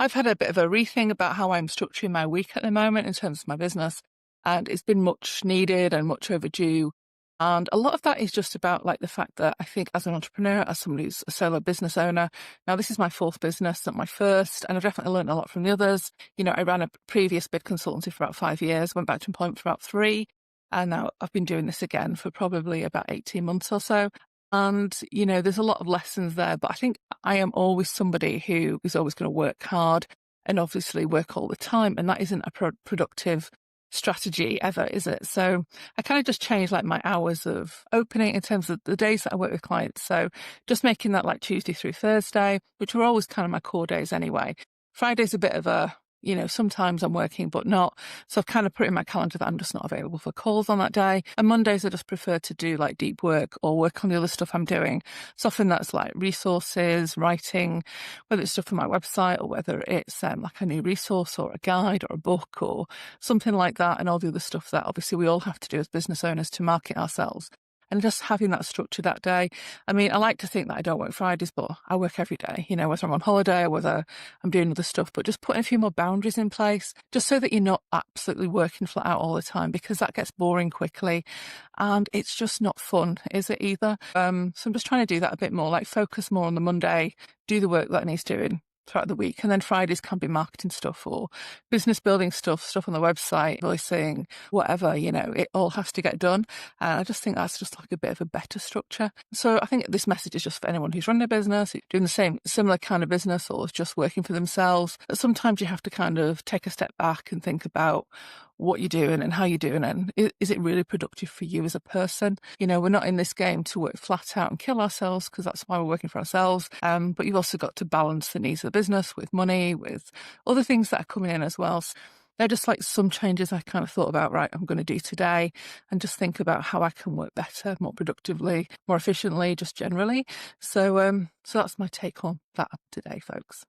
I've had a bit of a rethink about how I'm structuring my week at the moment in terms of my business, and it's been much needed and much overdue. And a lot of that is just about like the fact that I think as an entrepreneur, as somebody who's a solo business owner, now this is my fourth business, not my first, and I've definitely learned a lot from the others. I ran a previous bid consultancy for about 5 years, went back to employment for about three, and now I've been doing this again for probably about 18 months or so. And, there's a lot of lessons there, but I think I am always somebody who is always going to work hard and obviously work all the time. And that isn't a productive strategy ever, is it? So I kind of just changed like my hours of opening in terms of the days that I work with clients. So just making that like Tuesday through Thursday, which were always kind of my core days anyway. Friday's a bit of a, sometimes I'm working, but not. So I've kind of put in my calendar that I'm just not available for calls on that day. And Mondays I just prefer to do like deep work or work on the other stuff I'm doing. So often that's like resources, writing, whether it's stuff for my website or whether it's like a new resource or a guide or a book or something like that, and all the other stuff that obviously we all have to do as business owners to market ourselves. And just having that structure that day. I mean, I like to think that I don't work Fridays, but I work every day, whether I'm on holiday or whether I'm doing other stuff, but just putting a few more boundaries in place just so that you're not absolutely working flat out all the time, because that gets boring quickly and it's just not fun, is it either? So I'm just trying to do that a bit more, like focus more on the Monday, do the work that needs doing throughout the week. And then Fridays can be marketing stuff or business building stuff on the website, voicing, whatever, it all has to get done. And I just think that's just like a bit of a better structure. So I think this message is just for anyone who's running a business, doing the similar kind of business, or is just working for themselves. But sometimes you have to kind of take a step back and think about what you're doing and how you're doing it. And is it really productive for you as a person? We're not in this game to work flat out and kill ourselves, because that's why we're working for ourselves. But you've also got to balance the needs of the business with money, with other things that are coming in as well. So they're just like some changes I kind of thought about, right, I'm going to do today, and just think about how I can work better, more productively, more efficiently, just generally. So that's my take on that today, folks.